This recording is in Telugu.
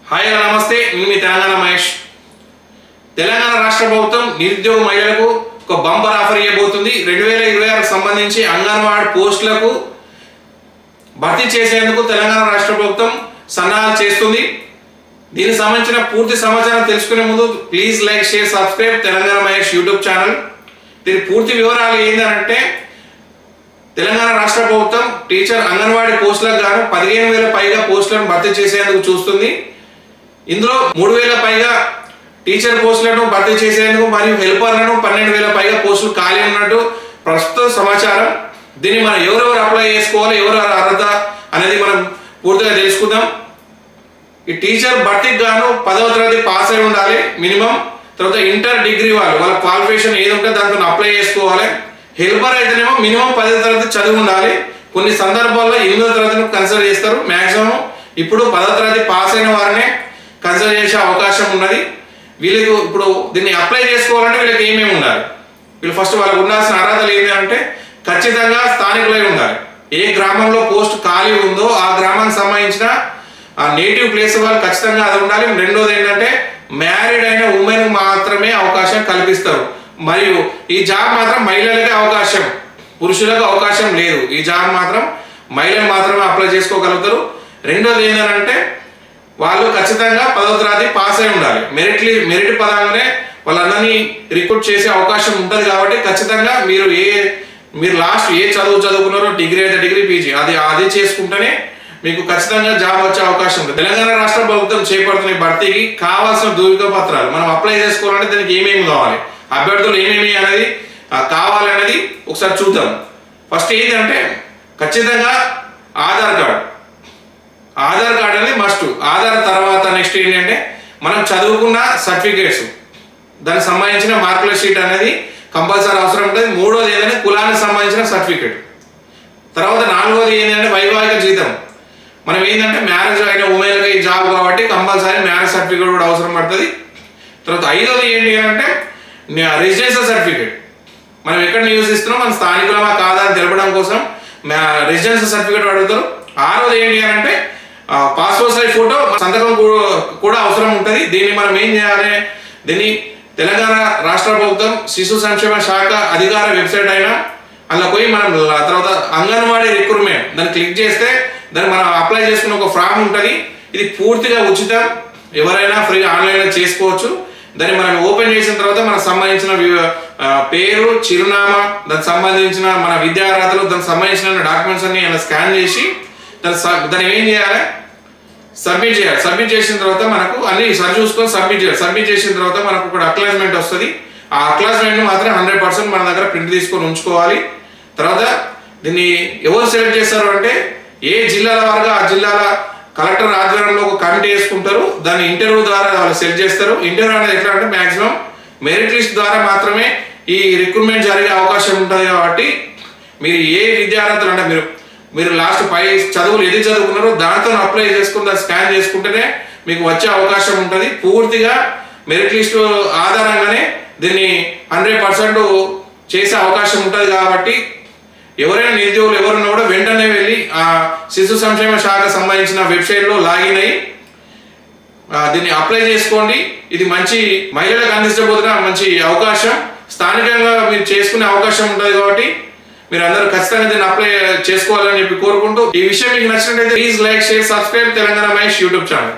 హాయ్ నమస్తే, నేను మీ తెలంగాణ మహేష్. తెలంగాణ రాష్ట్ర ప్రభుత్వం నిరుద్యోగ మహిళలకు ఒక బంపర్ ఆఫర్ ఇవ్వబోతుంది. 2026 సంబంధించి అంగన్వాడీ పోస్టులకు భర్తీ చేసేందుకు తెలంగాణ రాష్ట్ర ప్రభుత్వం సన్నాహాలు చేస్తుంది. దీనికి సంబంధించిన పూర్తి సమాచారం తెలుసుకునే ముందు please like, share, subscribe Telangana Mahesh YouTube channel. దీని పూర్తి వివరాలు ఏంటంటే, తెలంగాణ రాష్ట్ర ప్రభుత్వం టీచర్ అంగన్వాడీ పోస్టులకు గాను 15,000 పైగా పోస్టులను భర్తీ చేసేందుకు చూస్తుంది. ఇందులో 3,000 పైగా టీచర్ పోస్టులను భర్తీ చేసేందుకు మరియు హెల్పర్లను 12,000 పైగా పోస్టులు ఖాళీ ఉన్నట్టు ప్రస్తుత సమాచారం. దీన్ని మనం ఎవరెవరు అప్లై చేసుకోవాలి, ఎవరెవరు అర్హత అనేది మనం పూర్తిగా తెలుసుకుందాం. ఈ టీచర్ భర్తీకి గాను 10వ తరగతి పాస్ అయి ఉండాలి మినిమం. తర్వాత ఇంటర్, డిగ్రీ వాళ్ళ క్వాలిఫికేషన్ ఏది ఉంటే దాంతో అప్లై చేసుకోవాలి. హెల్పర్ అయితేనేమో మినిమం 10వ తరగతి చదివి ఉండాలి. కొన్ని సందర్భాల్లో 8వ తరగతిని కన్సిడర్ చేస్తారు. మ్యాక్సిమం ఇప్పుడు 10వ తరగతి పాస్ అయిన వారినే కన్సిడర్ చేసే అవకాశం ఉన్నది. వీళ్ళకు ఇప్పుడు దీన్ని అప్లై చేసుకోవాలంటే వీళ్ళకి ఏమేమి ఉండాలి, వీళ్ళు ఫస్ట్ వాళ్ళకు ఉండాల్సిన అర్హతలు ఏంటి అంటే, ఖచ్చితంగా స్థానికులై ఉండాలి. ఏ గ్రామంలో పోస్ట్ ఖాళీ ఉందో ఆ గ్రామానికి సంబంధించిన ఆ నేటివ్ ప్లేస్ వాళ్ళు ఖచ్చితంగా అది ఉండాలి. రెండోది ఏంటంటే, మ్యారీడ్ అయిన ఉమెన్ మాత్రమే అవకాశం కల్పిస్తారు. మరియు ఈ జాబ్ మాత్రం మహిళలకే అవకాశం, పురుషులకు అవకాశం లేదు. ఈ జాబ్ మాత్రం మహిళలు మాత్రమే అప్లై చేసుకోగలుగుతారు. రెండోది ఏంటంటే, వాళ్ళు ఖచ్చితంగా 10వ తరగతి పాస్ అయి ఉండాలి. మెరిట్ పరంగానే వాళ్ళందరినీ రిక్రూట్ చేసే అవకాశం ఉంటుంది. కాబట్టి ఖచ్చితంగా మీరు లాస్ట్ ఏ చదువుకున్నారో, డిగ్రీ అయితే డిగ్రీ, పీజీ అది చేసుకుంటేనే మీకు ఖచ్చితంగా జాబ్ వచ్చే అవకాశం ఉంది. తెలంగాణ రాష్ట్ర ప్రభుత్వం చేపడుతున్న భర్తీకి కావాల్సిన ధృవీకరణ పత్రాలు మనం అప్లై చేసుకోవాలంటే దానికి ఏమేమి కావాలి, అభ్యర్థులు ఏమేమి అనేది కావాలనేది ఒకసారి చూద్దాం. ఫస్ట్ ఏంటంటే, ఖచ్చితంగా ఆధార్ కార్డు అనేది మస్ట్. ఆధార్ తర్వాత నెక్స్ట్ ఏంటంటే, మనం చదువుకున్న సర్టిఫికేట్స్, దానికి సంబంధించిన మార్కుల షీట్ అనేది కంపల్సరీ అవసరం ఉంటుంది. మూడోది ఏంటంటే, కులానికి సంబంధించిన సర్టిఫికేట్. తర్వాత నాలుగోది ఏంటంటే, వైవాహిక జీతం. మనం ఏంటంటే, మ్యారేజ్ అయిన ఉమెన్కి ఈ జాబ్ కాబట్టి కంపల్సరీ మ్యారేజ్ సర్టిఫికేట్ కూడా అవసరం పడుతుంది. తర్వాత ఐదోది ఏంటి అంటే, రెసిడెన్షియల్ సర్టిఫికేట్. మనం ఎక్కడ నివసిస్తున్నాం, మన స్థానికులమా కాదా అని తెలపడం కోసం రెసిడెన్షియల్ సర్టిఫికేట్ అడుగుతారు. ఆరోది ఏంటి అంటే, పాస్పోర్ట్ సైజ్ ఫోటో, సంతకం కూడా అవసరం ఉంటుంది. దీన్ని మనం ఏం చేయాలి, దీన్ని తెలంగాణ రాష్ట్ర ప్రభుత్వం శిశు సంక్షేమ శాఖ అధికార వెబ్సైట్ అయినా అందులో పోయి మనం తర్వాత అంగన్వాడీ రిక్రూట్మెంట్ దాన్ని క్లిక్ చేస్తే దాన్ని మనం అప్లై చేసుకున్న ఒక ఫామ్ ఉంటుంది. ఇది పూర్తిగా ఉచితం, ఎవరైనా ఫ్రీ ఆన్లైన్లో చేసుకోవచ్చు. దాన్ని మనం ఓపెన్ చేసిన తర్వాత మనకు సంబంధించిన పేరు, చిరునామా, దానికి సంబంధించిన మన విద్యార్హతలు, దానికి సంబంధించిన డాక్యుమెంట్స్ అన్ని స్కాన్ చేసి దాన్ని ఏం చేయాలి, సబ్మిట్ చేయాలి. సబ్మిట్ చేసిన తర్వాత మనకు అన్ని సరి చూసుకొని సబ్మిట్ చేయాలి. సబ్మిట్ చేసిన తర్వాత మనకు ఒక అక్లాజ్మెంట్ వస్తుంది. ఆ అక్లాజ్మెంట్ మాత్రం 100% మన దగ్గర ప్రింట్ తీసుకొని ఉంచుకోవాలి. తర్వాత దీన్ని ఎవరు సెలెక్ట్ చేస్తారు అంటే, ఏ జిల్లాల వారుగా ఆ జిల్లాల కలెక్టర్ ఆధ్వర్యంలో ఒక కమిటీ వేసుకుంటారు. దాన్ని ఇంటర్వ్యూ ద్వారా వాళ్ళు సెలెక్ట్ చేస్తారు. ఇంటర్వ్యూ అనేది ఎట్లా అంటే, మ్యాక్సిమం మెరిట్ లిస్ట్ ద్వారా మాత్రమే ఈ రిక్రూట్మెంట్ జరిగే అవకాశం ఉంటుంది. కాబట్టి మీరు ఏ విద్యార్థులు అంటే మీరు లాస్ట్ 5 చదువులు ఏది చదువుకున్నారో దాంతో అప్లై చేసుకుని దాన్ని స్కాన్ చేసుకుంటేనే మీకు వచ్చే అవకాశం ఉంటుంది. పూర్తిగా మెరిట్ లిస్టు ఆధారంగానే దీన్ని 100% చేసే అవకాశం ఉంటుంది. కాబట్టి ఎవరైనా నిరుద్యోగులు ఎవరున్నా కూడా వెంటనే వెళ్ళి ఆ శిశు సంక్షేమ శాఖ సంబంధించిన వెబ్సైట్లో లాగిన్ అయ్యి దీన్ని అప్లై చేసుకోండి. ఇది మంచి మహిళలకు అందించబోతున్న మంచి అవకాశం. స్థానికంగా మీరు చేసుకునే అవకాశం ఉంటుంది. కాబట్టి మీరు అందరూ ఖచ్చితంగా దీన్ని అప్లై చేసుకోవాలని చెప్పి కోరుకుంటూ, ఈ విషయం మీకు నచ్చినట్లయితే please like, share, subscribe Telangana Mahesh YouTube channel.